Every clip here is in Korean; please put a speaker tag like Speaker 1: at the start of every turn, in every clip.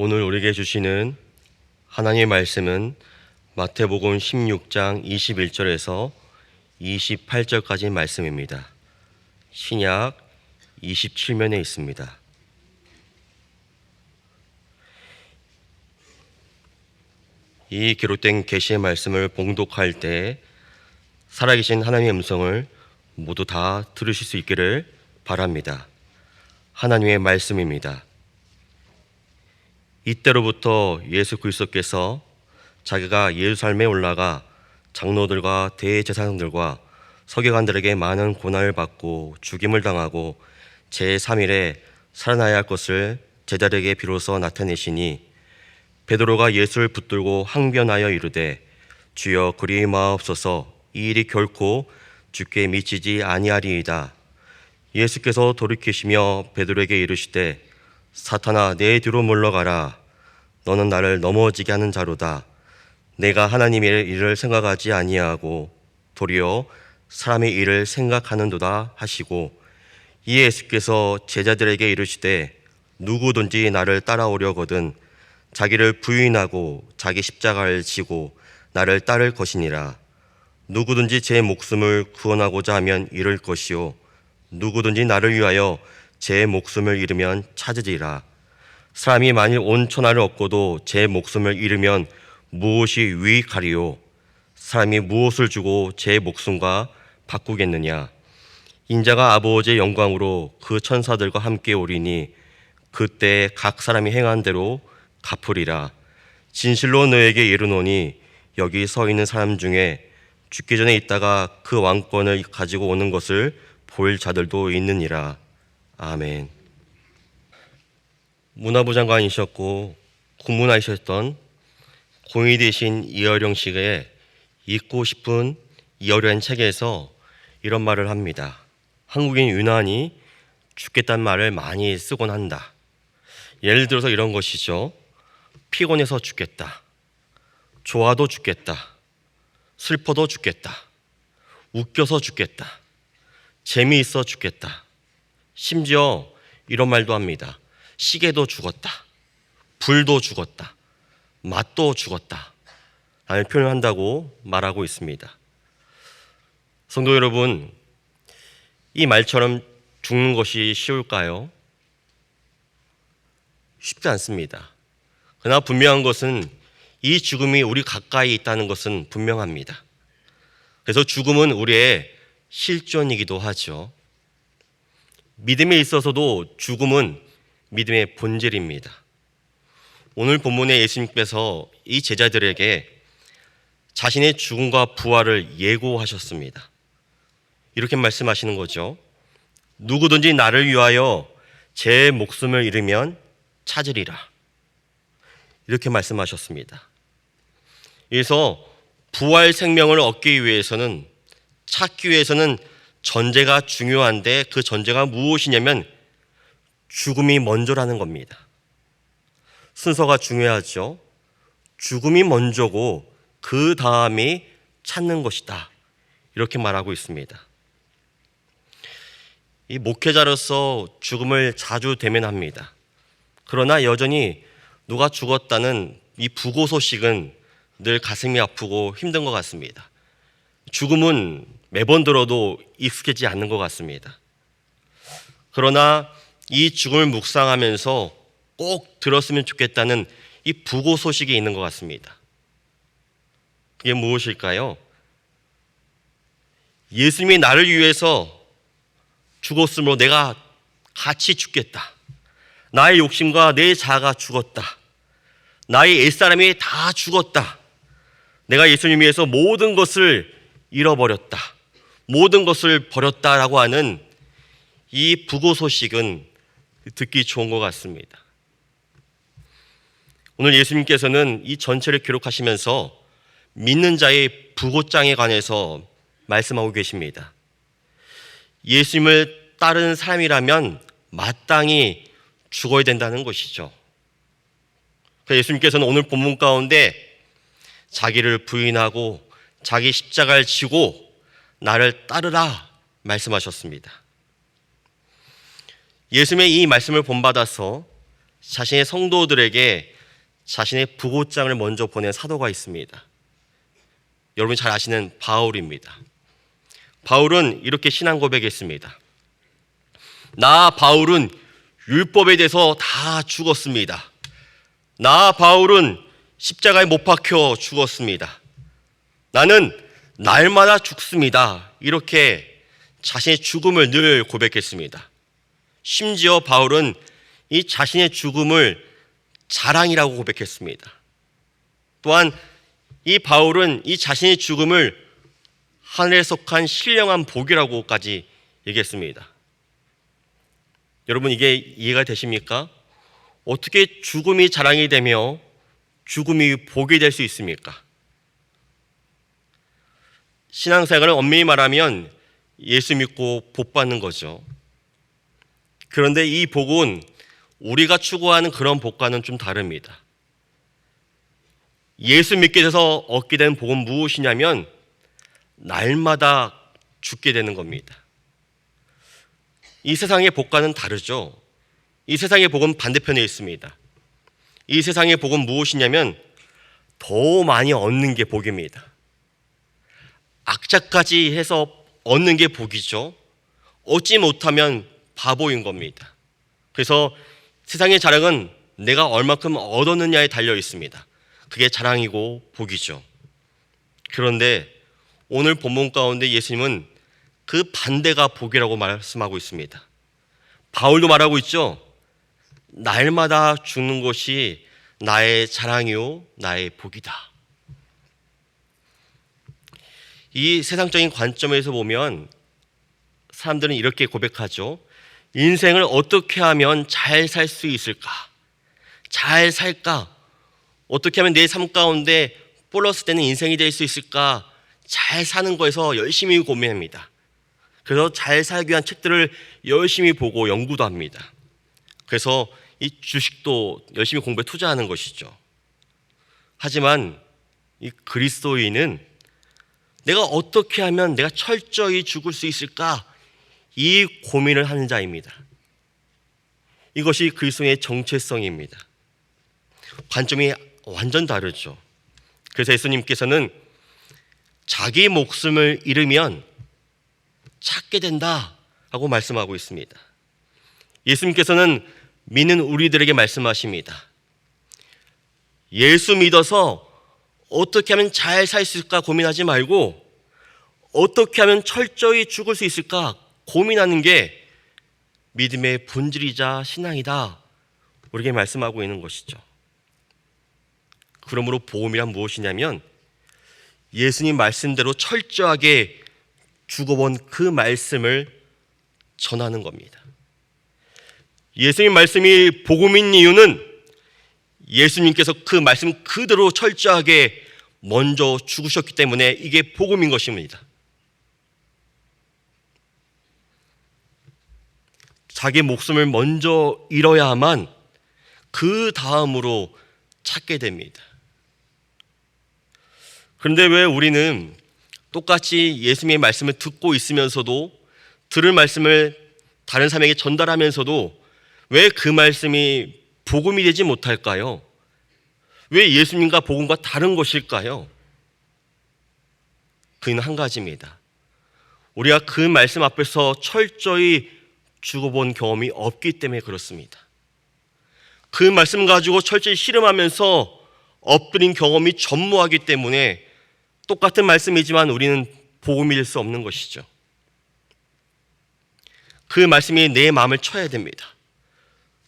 Speaker 1: 오늘 우리에게 주시는 하나님의 말씀은 마태복음 16장 21절에서 28절까지 말씀입니다. 신약 27면에 있습니다. 이 기록된 계시의 말씀을 봉독할 때 살아계신 하나님의 음성을 모두 다 들으실 수 있기를 바랍니다. 하나님의 말씀입니다. 이때로부터 예수 그리스도께서 자기가 예루살렘에 올라가 장로들과 대제사장들과 서기관들에게 많은 고난을 받고 죽임을 당하고 제3일에 살아나야 할 것을 제자들에게 비로소 나타내시니 베드로가 예수를 붙들고 항변하여 이르되 주여 그리 마옵소서 이 일이 결코 주께 미치지 아니하리이다. 예수께서 돌이키시며 베드로에게 이르시되 사탄아 내 뒤로 물러가라. 너는 나를 넘어지게 하는 자로다. 내가 하나님의 일을 생각하지 아니하고 도리어 사람의 일을 생각하는도다 하시고 이에 예수께서 제자들에게 이르시되 누구든지 나를 따라오려거든 자기를 부인하고 자기 십자가를 지고 나를 따를 것이니라. 누구든지 제 목숨을 구원하고자 하면 잃을 것이요 누구든지 나를 위하여 제 목숨을 잃으면 찾으리라. 사람이 만일 온 천하를 얻고도 제 목숨을 잃으면 무엇이 유익하리요? 사람이 무엇을 주고 제 목숨과 바꾸겠느냐? 인자가 아버지의 영광으로 그 천사들과 함께 오리니 그때 각 사람이 행한 대로 갚으리라. 진실로 너에게 이르노니 여기 서 있는 사람 중에 죽기 전에 있다가 그 왕권을 가지고 오는 것을 볼 자들도 있느니라. 아멘. 문화부 장관이셨고 국문하셨던 공의 대신 이어령 씨의 읽고 싶은 이어령 책에서 이런 말을 합니다. 한국인 유난히 죽겠다는 말을 많이 쓰곤 한다. 예를 들어서 이런 것이죠. 피곤해서 죽겠다. 좋아도 죽겠다. 슬퍼도 죽겠다. 웃겨서 죽겠다. 재미있어 죽겠다. 심지어 이런 말도 합니다. 시계도 죽었다. 불도 죽었다. 맛도 죽었다. 라는 표현을 한다고 말하고 있습니다. 성도 여러분, 이 말처럼 죽는 것이 쉬울까요? 쉽지 않습니다. 그러나 분명한 것은 이 죽음이 우리 가까이 있다는 것은 분명합니다. 그래서 죽음은 우리의 실존이기도 하죠. 믿음에 있어서도 죽음은 믿음의 본질입니다. 오늘 본문에 예수님께서 이 제자들에게 자신의 죽음과 부활을 예고하셨습니다. 이렇게 말씀하시는 거죠. 누구든지 나를 위하여 제 목숨을 잃으면 찾으리라. 이렇게 말씀하셨습니다. 그래서 부활 생명을 얻기 위해서는 찾기 위해서는 전제가 중요한데 그 전제가 무엇이냐면 죽음이 먼저라는 겁니다. 순서가 중요하죠. 죽음이 먼저고 그 다음이 찾는 것이다. 이렇게 말하고 있습니다. 이 목회자로서 죽음을 자주 대면합니다. 그러나 여전히 누가 죽었다는 이 부고 소식은 늘 가슴이 아프고 힘든 것 같습니다. 죽음은 매번 들어도 익숙해지지 않는 것 같습니다. 그러나 이 죽음을 묵상하면서 꼭 들었으면 좋겠다는 이 부고 소식이 있는 것 같습니다. 그게 무엇일까요? 예수님이 나를 위해서 죽었으므로 내가 같이 죽겠다. 나의 욕심과 내 자아가 죽었다. 나의 옛사람이 다 죽었다. 내가 예수님 위해서 모든 것을 잃어버렸다. 모든 것을 버렸다라고 하는 이 부고 소식은 듣기 좋은 것 같습니다. 오늘 예수님께서는 이 전체를 기록하시면서 믿는 자의 부고장에 관해서 말씀하고 계십니다. 예수님을 따르는 사람이라면 마땅히 죽어야 된다는 것이죠. 예수님께서는 오늘 본문 가운데 자기를 부인하고 자기 십자가를 지고 나를 따르라 말씀하셨습니다. 예수님의 이 말씀을 본받아서 자신의 성도들에게 자신의 부고장을 먼저 보낸 사도가 있습니다. 여러분이 잘 아시는 바울입니다. 바울은 이렇게 신앙 고백했습니다. 나 바울은 율법에 대해서 다 죽었습니다. 나 바울은 십자가에 못 박혀 죽었습니다. 나는 날마다 죽습니다. 이렇게 자신의 죽음을 늘 고백했습니다. 심지어 바울은 이 자신의 죽음을 자랑이라고 고백했습니다. 또한 이 바울은 이 자신의 죽음을 하늘에 속한 신령한 복이라고까지 얘기했습니다. 여러분, 이게 이해가 되십니까? 어떻게 죽음이 자랑이 되며 죽음이 복이 될 수 있습니까? 신앙생활을 엄밀히 말하면 예수 믿고 복 받는 거죠. 그런데 이 복은 우리가 추구하는 그런 복과는 좀 다릅니다. 예수 믿게 돼서 얻게 된 복은 무엇이냐면 날마다 죽게 되는 겁니다. 이 세상의 복과는 다르죠. 이 세상의 복은 반대편에 있습니다. 이 세상의 복은 무엇이냐면 더 많이 얻는 게 복입니다. 악자까지 해서 얻는 게 복이죠. 얻지 못하면 바보인 겁니다. 그래서 세상의 자랑은 내가 얼마큼 얻었느냐에 달려 있습니다. 그게 자랑이고 복이죠. 그런데 오늘 본문 가운데 예수님은 그 반대가 복이라고 말씀하고 있습니다. 바울도 말하고 있죠. 날마다 죽는 것이 나의 자랑이요 나의 복이다. 이 세상적인 관점에서 보면 사람들은 이렇게 고백하죠. 인생을 어떻게 하면 잘 살 수 있을까? 잘 살까? 어떻게 하면 내 삶 가운데 플러스 되는 인생이 될 수 있을까? 잘 사는 거에서 열심히 고민합니다. 그래서 잘 살기 위한 책들을 열심히 보고 연구도 합니다. 그래서 이 주식도 열심히 공부에 투자하는 것이죠. 하지만 이 그리스도인은 내가 어떻게 하면 내가 철저히 죽을 수 있을까? 이 고민을 하는 자입니다. 이것이 그리스도의 정체성입니다. 관점이 완전 다르죠. 그래서 예수님께서는 자기 목숨을 잃으면 찾게 된다라고 말씀하고 있습니다. 예수님께서는 믿는 우리들에게 말씀하십니다. 예수 믿어서 어떻게 하면 잘 살 수 있을까 고민하지 말고 어떻게 하면 철저히 죽을 수 있을까 고민하는 게 믿음의 본질이자 신앙이다. 우리에게 말씀하고 있는 것이죠. 그러므로 복음이란 무엇이냐면 예수님 말씀대로 철저하게 죽어본 그 말씀을 전하는 겁니다. 예수님 말씀이 복음인 이유는 예수님께서 그 말씀 그대로 철저하게 먼저 죽으셨기 때문에 이게 복음인 것입니다. 자기 목숨을 먼저 잃어야만 그 다음으로 찾게 됩니다. 그런데 왜 우리는 똑같이 예수님의 말씀을 듣고 있으면서도 들을 말씀을 다른 사람에게 전달하면서도 왜 그 말씀이 복음이 되지 못할까요? 왜 예수님과 복음과 다른 것일까요? 그는 한 가지입니다. 우리가 그 말씀 앞에서 철저히 죽어본 경험이 없기 때문에 그렇습니다. 그 말씀 가지고 철저히 씨름하면서 엎드린 경험이 전무하기 때문에 똑같은 말씀이지만 우리는 복음이 될 수 없는 것이죠. 그 말씀이 내 마음을 쳐야 됩니다.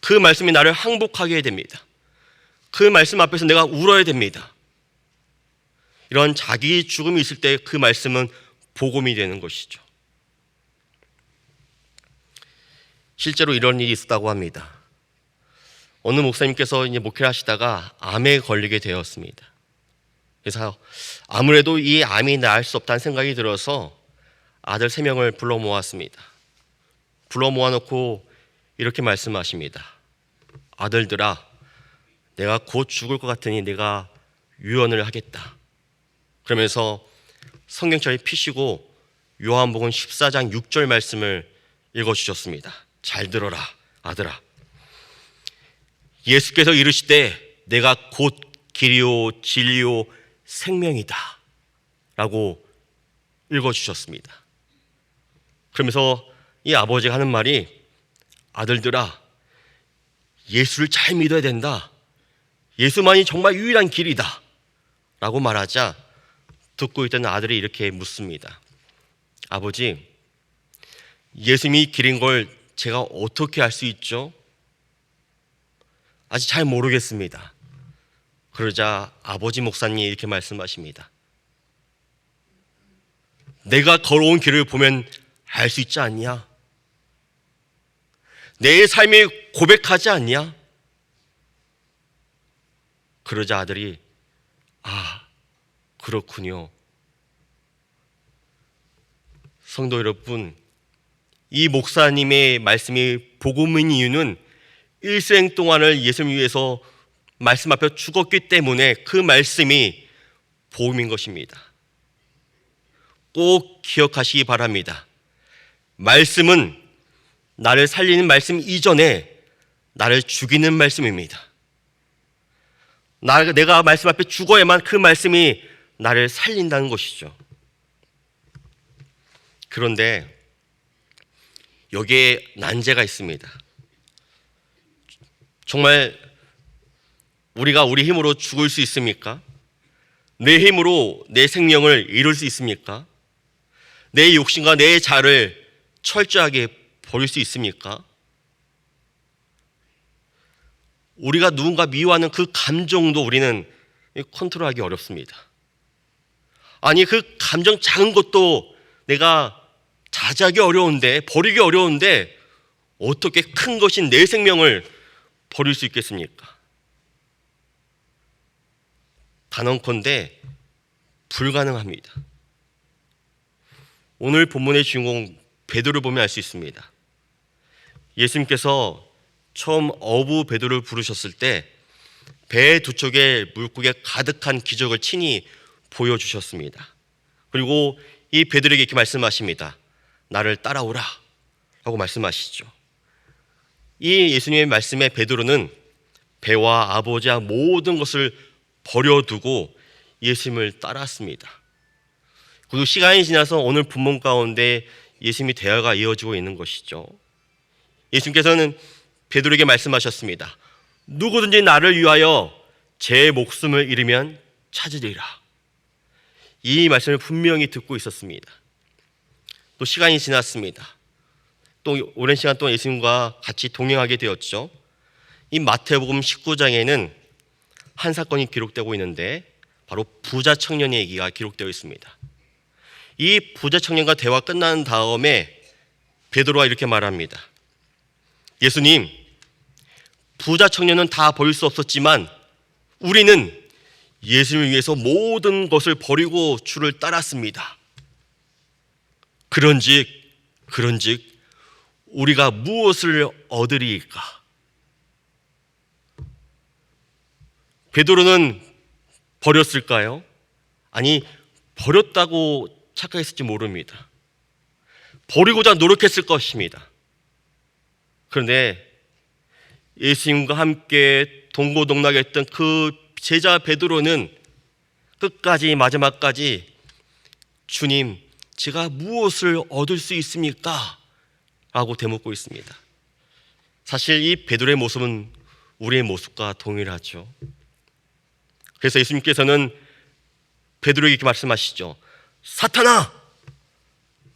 Speaker 1: 그 말씀이 나를 항복하게 해야 됩니다. 그 말씀 앞에서 내가 울어야 됩니다. 이런 자기 죽음이 있을 때 그 말씀은 복음이 되는 것이죠. 실제로 이런 일이 있었다고 합니다. 어느 목사님께서 이제 목회를 하시다가 암에 걸리게 되었습니다. 그래서 아무래도 이 암이 나을 수 없다는 생각이 들어서 아들 3명을 불러 모았습니다. 불러 모아놓고 이렇게 말씀하십니다. 아들들아, 내가 곧 죽을 것 같으니 내가 유언을 하겠다. 그러면서 성경책을 피시고 요한복음 14장 6절 말씀을 읽어주셨습니다. 잘 들어라, 아들아. 예수께서 이르시되 내가 곧 길이요 진리요 생명이다 라고 읽어주셨습니다. 그러면서 이 아버지가 하는 말이, 아들들아, 예수를 잘 믿어야 된다. 예수만이 정말 유일한 길이다 라고 말하자 듣고 있던 아들이 이렇게 묻습니다. 아버지, 예수님이 길인 걸 제가 어떻게 알 수 있죠? 아직 잘 모르겠습니다. 그러자 아버지 목사님이 이렇게 말씀하십니다. 내가 걸어온 길을 보면 알 수 있지 않냐? 내 삶이 고백하지 않냐? 그러자 아들이, 아, 그렇군요. 성도 여러분, 이 목사님의 말씀이 복음인 이유는 일생 동안을 예수님 위해서 말씀 앞에 죽었기 때문에 그 말씀이 복음인 것입니다. 꼭 기억하시기 바랍니다. 말씀은 나를 살리는 말씀 이전에 나를 죽이는 말씀입니다. 내가 말씀 앞에 죽어야만 그 말씀이 나를 살린다는 것이죠. 그런데 여기에 난제가 있습니다. 정말 우리가 우리 힘으로 죽을 수 있습니까? 내 힘으로 내 생명을 이룰 수 있습니까? 내 욕심과 내 자를 철저하게 버릴 수 있습니까? 우리가 누군가 미워하는 그 감정도 우리는 컨트롤하기 어렵습니다. 아니, 그 감정 작은 것도 내가 자제하기 어려운데, 버리기 어려운데 어떻게 큰 것인 내 생명을 버릴 수 있겠습니까? 단언컨대 불가능합니다. 오늘 본문의 주인공 베드로를 보면 알 수 있습니다. 예수님께서 처음 어부 베드로를 부르셨을 때 배 두 척에 물고기가 가득한 기적을 친히 보여주셨습니다. 그리고 이 베드로에게 이렇게 말씀하십니다. 나를 따라오라 라고 말씀하시죠. 이 예수님의 말씀에 베드로는 배와 아버지와 모든 것을 버려두고 예수님을 따랐습니다. 그리고 시간이 지나서 오늘 본문 가운데 예수님의 대화가 이어지고 있는 것이죠. 예수님께서는 베드로에게 말씀하셨습니다. 누구든지 나를 위하여 제 목숨을 잃으면 찾으리라. 이 말씀을 분명히 듣고 있었습니다. 또 시간이 지났습니다. 또 오랜 시간 동안 예수님과 같이 동행하게 되었죠. 이 마태복음 19장에는 한 사건이 기록되고 있는데 바로 부자 청년의 얘기가 기록되어 있습니다. 이 부자 청년과 대화 끝난 다음에 베드로가 이렇게 말합니다. 예수님, 부자 청년은 다 버릴 수 없었지만 우리는 예수님을 위해서 모든 것을 버리고 주를 따랐습니다. 그런즉 우리가 무엇을 얻으리까? 베드로는 버렸을까요? 아니, 버렸다고 착각했을지 모릅니다. 버리고자 노력했을 것입니다. 그런데 예수님과 함께 동고동락했던 그 제자 베드로는 끝까지 마지막까지 주님, 제가 무엇을 얻을 수 있습니까? 라고 되묻고 있습니다. 사실 이 베드로의 모습은 우리의 모습과 동일하죠. 그래서 예수님께서는 베드로에게 이렇게 말씀하시죠. 사탄아,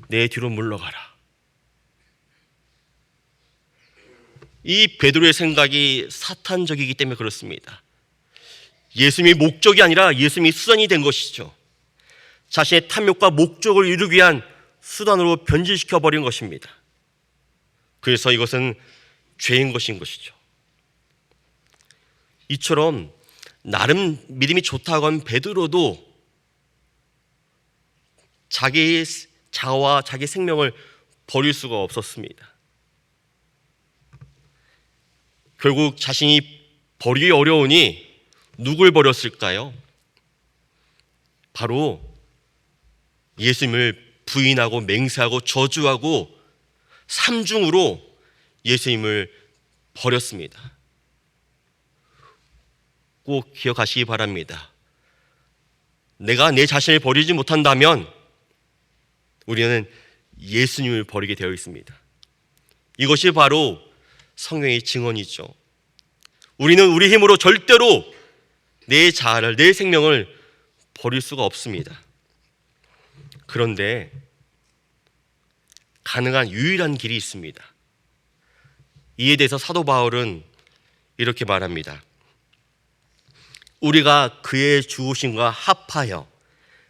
Speaker 1: 내 뒤로 물러가라. 이 베드로의 생각이 사탄적이기 때문에 그렇습니다. 예수님이 목적이 아니라 예수님이 수단이 된 것이죠. 자신의 탐욕과 목적을 이루기 위한 수단으로 변질시켜버린 것입니다. 그래서 이것은 죄인 것인 것이죠. 이처럼 나름 믿음이 좋다고 한 베드로도 자기의 자아와 자기 생명을 버릴 수가 없었습니다. 결국 자신이 버리기 어려우니 누굴 버렸을까요? 바로 예수님을 부인하고 맹세하고 저주하고 삼중으로 예수님을 버렸습니다. 꼭 기억하시기 바랍니다. 내가 내 자신을 버리지 못한다면 우리는 예수님을 버리게 되어 있습니다. 이것이 바로 성경의 증언이죠. 우리는 우리 힘으로 절대로 내 자아를, 내 생명을 버릴 수가 없습니다. 그런데 가능한 유일한 길이 있습니다. 이에 대해서 사도 바울은 이렇게 말합니다. 우리가 그의 죽으심과 합하여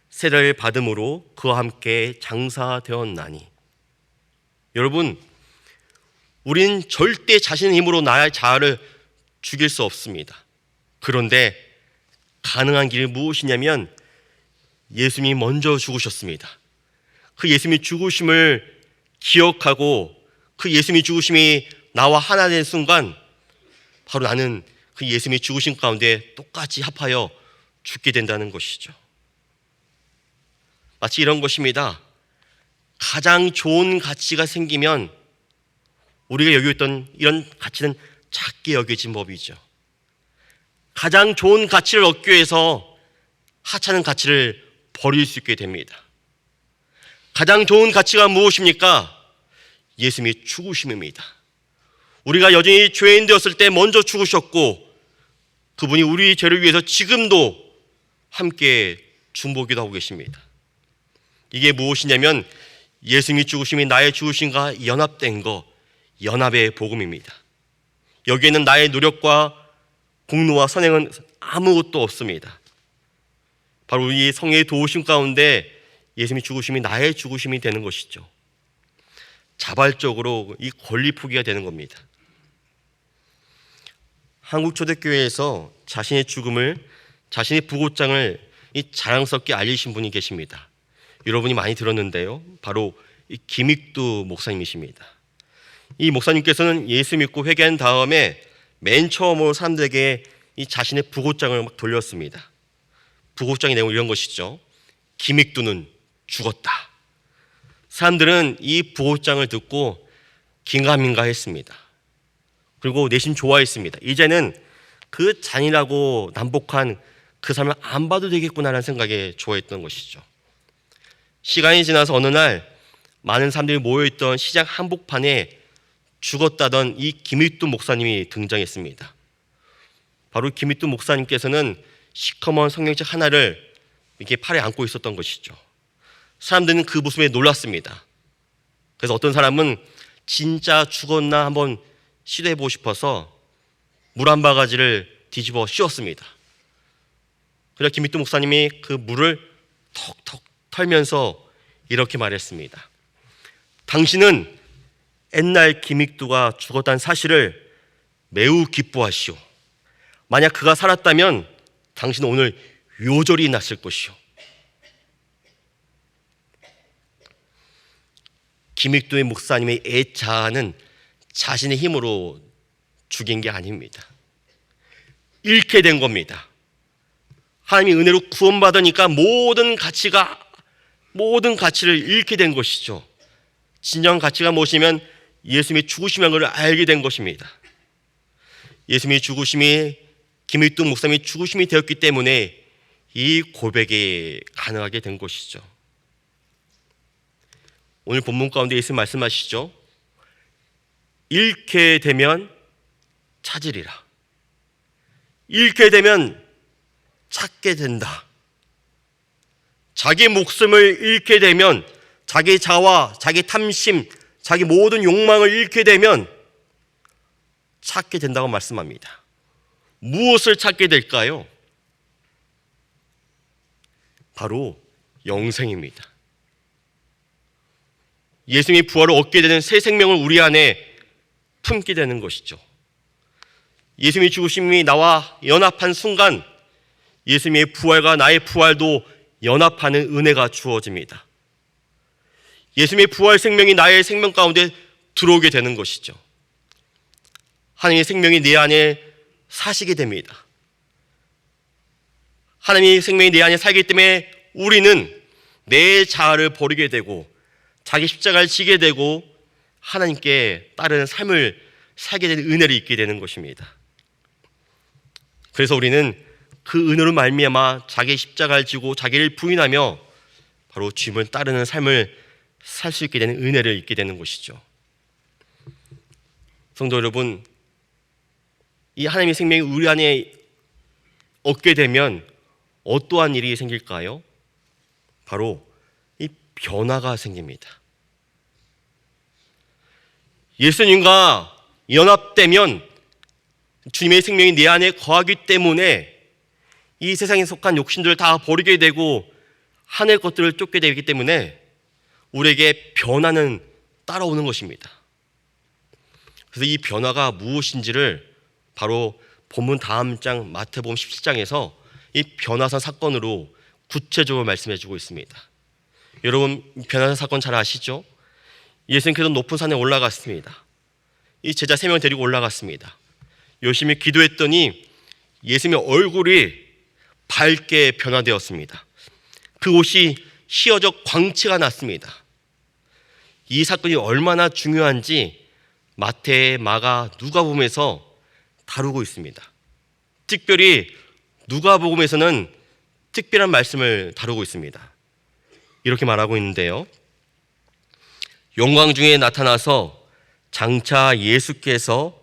Speaker 1: 세례를 받음으로 그와 함께 장사되었나니. 여러분, 우리는 절대 자신의 힘으로 나의 자아를 죽일 수 없습니다. 그런데 가능한 길이 무엇이냐면 예수님이 먼저 죽으셨습니다. 그 예수님이 죽으심을 기억하고 그 예수님이 죽으심이 나와 하나 된 순간 바로 나는 그 예수님이 죽으신 가운데 똑같이 합하여 죽게 된다는 것이죠. 마치 이런 것입니다. 가장 좋은 가치가 생기면 우리가 여기고 있던 이런 가치는 작게 여겨진 법이죠. 가장 좋은 가치를 얻기 위해서 하찮은 가치를 버릴 수 있게 됩니다. 가장 좋은 가치가 무엇입니까? 예수님이 죽으심입니다. 우리가 여전히 죄인 되었을 때 먼저 죽으셨고 그분이 우리 죄를 위해서 지금도 함께 중보기도 하고 계십니다. 이게 무엇이냐면 예수님이 죽으심이 나의 죽으심과 연합된 것, 연합의 복음입니다. 여기에는 나의 노력과 공로와 선행은 아무것도 없습니다. 바로 우리 성령의 도우심 가운데 예수님이 죽으심이 나의 죽으심이 되는 것이죠. 자발적으로 이 권리 포기가 되는 겁니다. 한국초대교회에서 자신의 죽음을, 자신의 부고장을 자랑스럽게 알리신 분이 계십니다. 여러분이 많이 들었는데요. 바로 이 김익두 목사님이십니다. 이 목사님께서는 예수 믿고 회개한 다음에 맨 처음으로 사람들에게 이 자신의 부고장을 막 돌렸습니다. 부고장의 내용은 이런 것이죠. 김익두는 죽었다. 사람들은 이 부고장을 듣고 긴가민가 했습니다. 그리고 내심 좋아했습니다. 이제는 그 잔인하고 난폭한 그 사람을 안 봐도 되겠구나라는 생각에 좋아했던 것이죠. 시간이 지나서 어느 날 많은 사람들이 모여있던 시장 한복판에 죽었다던 이 김익두 목사님이 등장했습니다. 바로 김익두 목사님께서는 시커먼 성경책 하나를 이렇게 팔에 안고 있었던 것이죠. 사람들은 그 모습에 놀랐습니다. 그래서 어떤 사람은 진짜 죽었나 한번 시도해보고 싶어서 물 한 바가지를 뒤집어 씌웠습니다. 그래서 김익두 목사님이 그 물을 턱턱 털면서 이렇게 말했습니다. 당신은 옛날 김익두가 죽었다는 사실을 매우 기뻐하시오. 만약 그가 살았다면 당신은 오늘 요절이 났을 것이오. 김익두의 목사님의 애자는 자신의 힘으로 죽인 게 아닙니다. 잃게 된 겁니다. 하나님의 은혜로 구원받으니까 모든 가치를 잃게 된 것이죠. 진정한 가치가 무엇이면 예수님이 죽으심이라는 것을 알게 된 것입니다. 예수님이 죽으심이, 김익두 목사님이 죽으심이 되었기 때문에 이 고백이 가능하게 된 것이죠. 오늘 본문 가운데 예수님 말씀하시죠. 잃게 되면 찾으리라. 잃게 되면 찾게 된다. 자기 목숨을 잃게 되면, 자기 자와 자기 탐심, 자기 모든 욕망을 잃게 되면 찾게 된다고 말씀합니다. 무엇을 찾게 될까요? 바로 영생입니다. 예수님이 부활을 얻게 되는 새 생명을 우리 안에 품게 되는 것이죠. 예수님이 죽으심이 나와 연합한 순간 예수님의 부활과 나의 부활도 연합하는 은혜가 주어집니다. 예수님의 부활 생명이 나의 생명 가운데 들어오게 되는 것이죠. 하나님의 생명이 내 안에 사시게 됩니다. 하나님의 생명이 내 안에 살기 때문에 우리는 내 자아를 버리게 되고 자기 십자가를 지게 되고 하나님께 따르는 삶을 살게 되는 은혜를 잊게 되는 것입니다. 그래서 우리는 그 은혜로 말미암아 자기의 십자가를 지고 자기를 부인하며 바로 주님을 따르는 삶을 살 수 있게 되는 은혜를 잊게 되는 것이죠. 성도 여러분, 이 하나님의 생명이 우리 안에 얻게 되면 어떠한 일이 생길까요? 바로 이 변화가 생깁니다. 예수님과 연합되면 주님의 생명이 내 안에 거하기 때문에 이 세상에 속한 욕심들을 다 버리게 되고 하늘 것들을 쫓게 되기 때문에 우리에게 변화는 따라오는 것입니다. 그래서 이 변화가 무엇인지를 바로 본문 다음 장 마태복음 17장에서 이 변화산 사건으로 구체적으로 말씀해 주고 있습니다. 여러분, 변화산 사건 잘 아시죠? 예수님께서 높은 산에 올라갔습니다. 이 제자 3명 데리고 올라갔습니다. 열심히 기도했더니 예수님의 얼굴이 밝게 변화되었습니다. 그 옷이 휘어져 광채가 났습니다. 이 사건이 얼마나 중요한지 마태, 마가, 누가복음에서 다루고 있습니다. 특별히 누가복음에서는 특별한 말씀을 다루고 있습니다. 이렇게 말하고 있는데요. 영광 중에 나타나서 장차 예수께서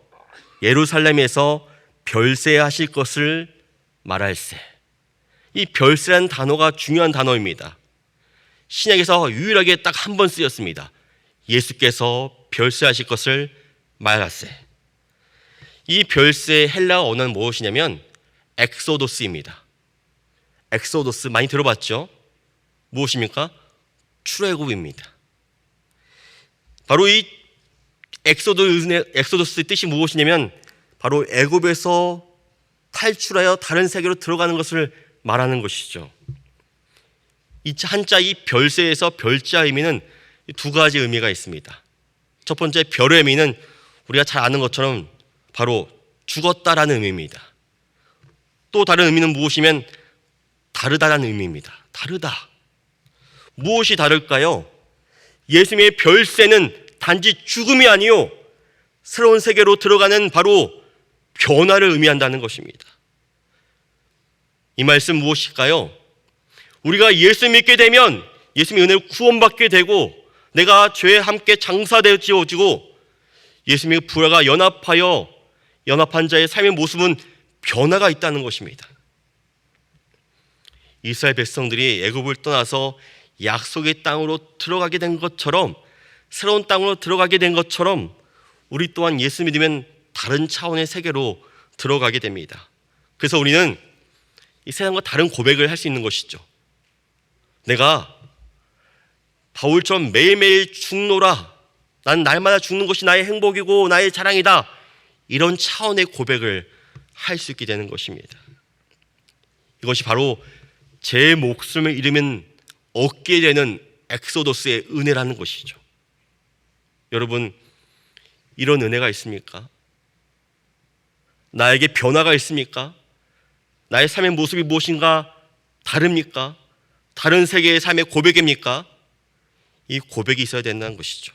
Speaker 1: 예루살렘에서 별세하실 것을 말할세. 이 별세라는 단어가 중요한 단어입니다. 신약에서 유일하게 딱 한 번 쓰였습니다. 예수께서 별세하실 것을 말할세. 이 별세의 헬라어 언어는 무엇이냐면 엑소도스입니다. 엑소도스 많이 들어봤죠? 무엇입니까? 출애굽입니다. 바로 이 엑소도스의 뜻이 무엇이냐면 바로 애굽에서 탈출하여 다른 세계로 들어가는 것을 말하는 것이죠. 이 한자 이 별세에서 별자 의미는 두 가지 의미가 있습니다. 첫 번째 별의 의미는 우리가 잘 아는 것처럼 바로 죽었다라는 의미입니다. 또 다른 의미는 무엇이면 다르다라는 의미입니다. 다르다. 무엇이 다를까요? 예수님의 별세는 단지 죽음이 아니요 새로운 세계로 들어가는 바로 변화를 의미한다는 것입니다. 이 말씀 무엇일까요? 우리가 예수 믿게 되면 예수님의 은혜를 구원받게 되고 내가 죄에 함께 장사되어지고 예수님의 부활과 연합한 자의 삶의 모습은 변화가 있다는 것입니다. 이스라엘 백성들이 애굽을 떠나서 약속의 땅으로 들어가게 된 것처럼 새로운 땅으로 들어가게 된 것처럼 우리 또한 예수 믿으면 다른 차원의 세계로 들어가게 됩니다. 그래서 우리는 이 세상과 다른 고백을 할 수 있는 것이죠. 내가 바울처럼 매일매일 죽노라. 난 날마다 죽는 것이 나의 행복이고 나의 자랑이다. 이런 차원의 고백을 할 수 있게 되는 것입니다. 이것이 바로 제 목숨을 잃으면 얻게 되는 엑소더스의 은혜라는 것이죠. 여러분, 이런 은혜가 있습니까? 나에게 변화가 있습니까? 나의 삶의 모습이 무엇인가 다릅니까? 다른 세계의 삶의 고백입니까? 이 고백이 있어야 된다는 것이죠.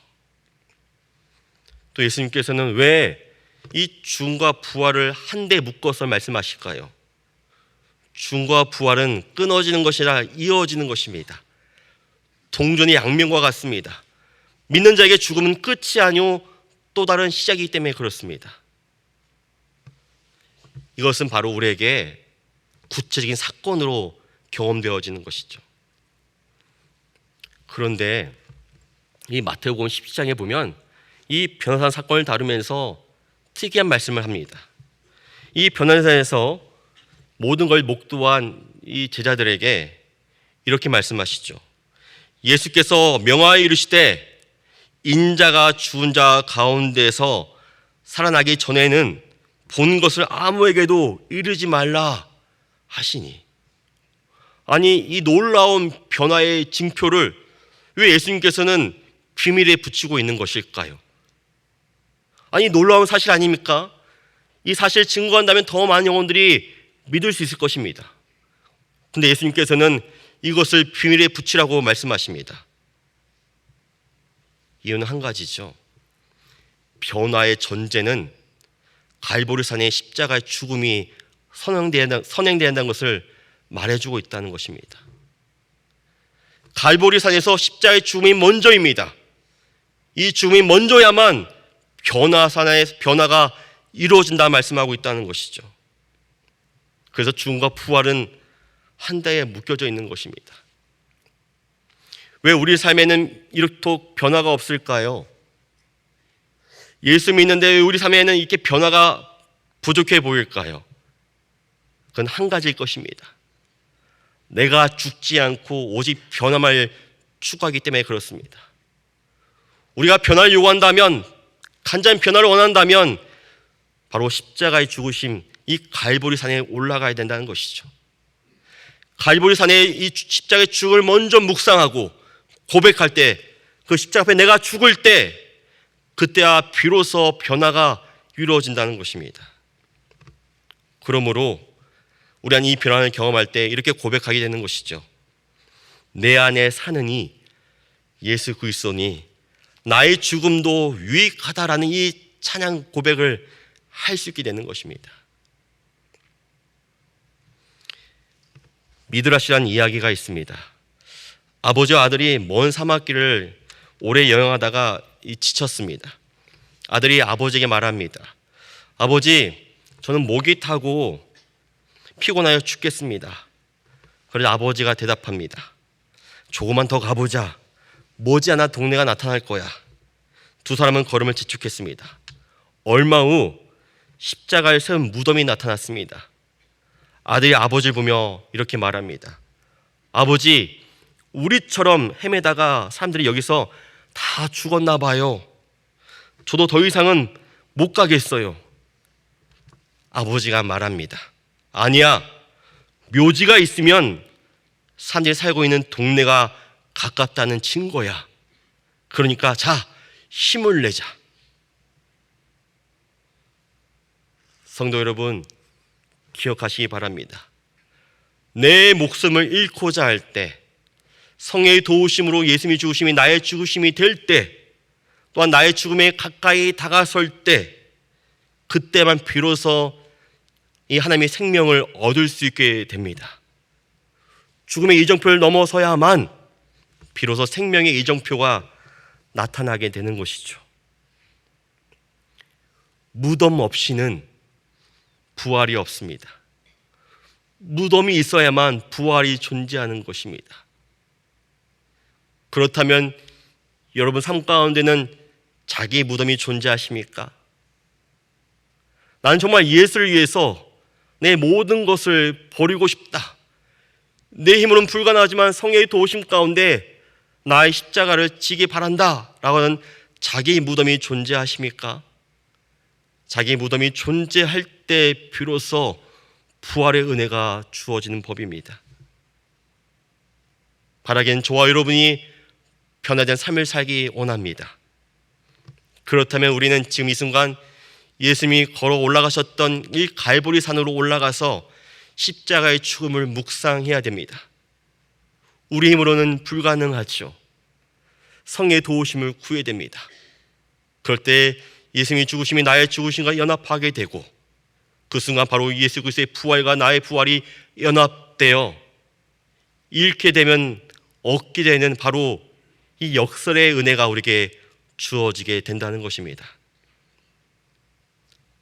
Speaker 1: 또 예수님께서는 왜 이 죽음과 부활을 한데 묶어서 말씀하실까요? 죽음과 부활은 끊어지는 것이 아니라 이어지는 것입니다. 동전의 양면과 같습니다. 믿는 자에게 죽음은 끝이 아니오 또 다른 시작이기 때문에 그렇습니다. 이것은 바로 우리에게 구체적인 사건으로 경험되어지는 것이죠. 그런데 이 마태복음 17장에 보면 이 변화산 사건을 다루면서 특이한 말씀을 합니다. 이 변화산에서 모든 걸 목도한 이 제자들에게 이렇게 말씀하시죠. 예수께서 명하여 이르시되 인자가 죽은 자 가운데서 살아나기 전에는 본 것을 아무에게도 이르지 말라 하시니. 아니, 이 놀라운 변화의 징표를 왜 예수님께서는 비밀에 붙이고 있는 것일까요? 아니, 놀라운 사실 아닙니까? 이 사실을 증거한다면 더 많은 영혼들이 믿을 수 있을 것입니다. 근데 예수님께서는 이것을 비밀에 붙이라고 말씀하십니다. 이유는 한 가지죠. 변화의 전제는 갈보리산의 십자가의 죽음이 선행돼야 한다는 것을 말해주고 있다는 것입니다. 갈보리산에서 십자가의 죽음이 먼저입니다. 이 죽음이 먼저야만 변화가 이루어진다 말씀하고 있다는 것이죠. 그래서 죽음과 부활은 한 대에 묶여져 있는 것입니다. 왜 우리 삶에는 이렇게 변화가 없을까요? 예수 믿는데 왜 우리 삶에는 이렇게 변화가 부족해 보일까요? 그건 한 가지일 것입니다. 내가 죽지 않고 오직 변화만 추구하기 때문에 그렇습니다. 우리가 변화를 요구한다면, 간절한 변화를 원한다면 바로 십자가의 죽으심, 이 갈보리산에 올라가야 된다는 것이죠. 갈보리산에 이 십자가의 죽음을 먼저 묵상하고 고백할 때, 그 십자가 앞에 내가 죽을 때, 그때야 비로소 변화가 이루어진다는 것입니다. 그러므로 우리 안에 이 변화를 경험할 때 이렇게 고백하게 되는 것이죠. 내 안에 사는 이 예수 그리스도니 나의 죽음도 유익하다라는 이 찬양 고백을 할 수 있게 되는 것입니다. 미드라시라는 이야기가 있습니다. 아버지와 아들이 먼 사막길을 오래 여행하다가 지쳤습니다. 아들이 아버지에게 말합니다. 아버지, 저는 모기 타고 피곤하여 죽겠습니다. 그래서 아버지가 대답합니다. 조금만 더 가보자. 머지않아 동네가 나타날 거야. 두 사람은 걸음을 재촉했습니다. 얼마 후 십자가를 세운 무덤이 나타났습니다. 아들이 아버지를 보며 이렇게 말합니다. 아버지, 우리처럼 헤매다가 사람들이 여기서 다 죽었나 봐요. 저도 더 이상은 못 가겠어요. 아버지가 말합니다. 아니야, 묘지가 있으면 사람들이 살고 있는 동네가 가깝다는 증거야. 그러니까 자, 힘을 내자. 성도 여러분, 기억하시기 바랍니다. 내 목숨을 잃고자 할 때, 성령의 도우심으로 예수님이 죽으심이 나의 죽으심이 될 때, 또한 나의 죽음에 가까이 다가설 때, 그때만 비로소 이 하나님의 생명을 얻을 수 있게 됩니다. 죽음의 이정표를 넘어서야만 비로소 생명의 이정표가 나타나게 되는 것이죠. 무덤 없이는 부활이 없습니다. 무덤이 있어야만 부활이 존재하는 것입니다. 그렇다면 여러분 삶 가운데는 자기 무덤이 존재하십니까? 나는 정말 예수를 위해서 내 모든 것을 버리고 싶다. 내 힘으로는 불가능하지만 성령의 도우심 가운데 나의 십자가를 지기 바란다 라고 하는 자기 무덤이 존재하십니까? 자기 무덤이 존재할 때 비로소 부활의 은혜가 주어지는 법입니다. 바라기는 저와 여러분이 변화된 삶을 살기 원합니다. 그렇다면 우리는 지금 이 순간 예수님이 걸어 올라가셨던 이 갈보리 산으로 올라가서 십자가의 죽음을 묵상해야 됩니다. 우리 힘으로는 불가능하죠. 성의 도우심을 구해야 됩니다. 그럴 때 예수님이 죽으심이 나의 죽으심과 연합하게 되고 그 순간 바로 예수 그리스도의 부활과 나의 부활이 연합되어 잃게 되면 얻게 되는 바로 이 역설의 은혜가 우리에게 주어지게 된다는 것입니다.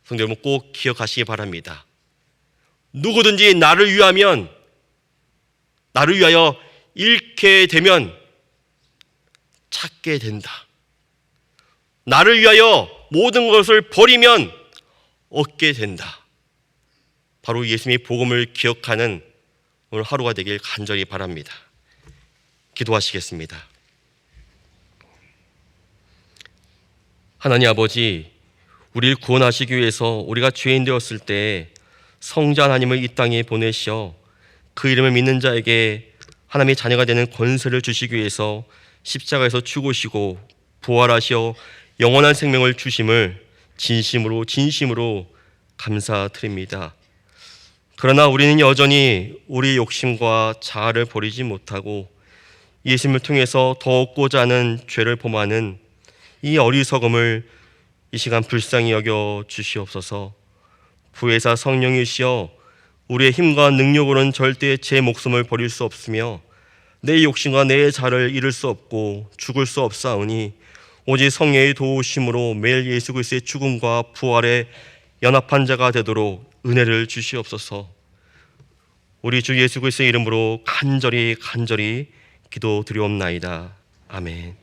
Speaker 1: 성도 여러분 꼭 기억하시기 바랍니다. 누구든지 나를 위하여 잃게 되면 찾게 된다. 나를 위하여 모든 것을 버리면 얻게 된다. 바로 예수님의 복음을 기억하는 오늘 하루가 되길 간절히 바랍니다. 기도하시겠습니다. 하나님 아버지, 우리를 구원하시기 위해서 우리가 죄인 되었을 때 성자 하나님을 이 땅에 보내시어 그 이름을 믿는 자에게 하나님의 자녀가 되는 권세를 주시기 위해서 십자가에서 죽으시고 부활하시어 영원한 생명을 주심을 진심으로 감사드립니다. 그러나 우리는 여전히 우리 욕심과 자아를 버리지 못하고 예수님을 통해서 더 얻고자 하는 죄를 범하는 이 어리석음을 이 시간 불쌍히 여겨 주시옵소서. 부회사 성령이시여 우리의 힘과 능력으로는 절대 제 목숨을 버릴 수 없으며 내 욕심과 내 자를 잃을 수 없고 죽을 수 없사오니 오직 성령의 도우심으로 매일 예수 그리스도의 죽음과 부활에 연합한 자가 되도록 은혜를 주시옵소서. 우리 주 예수 그리스도의 이름으로 간절히 기도드리옵나이다. 아멘.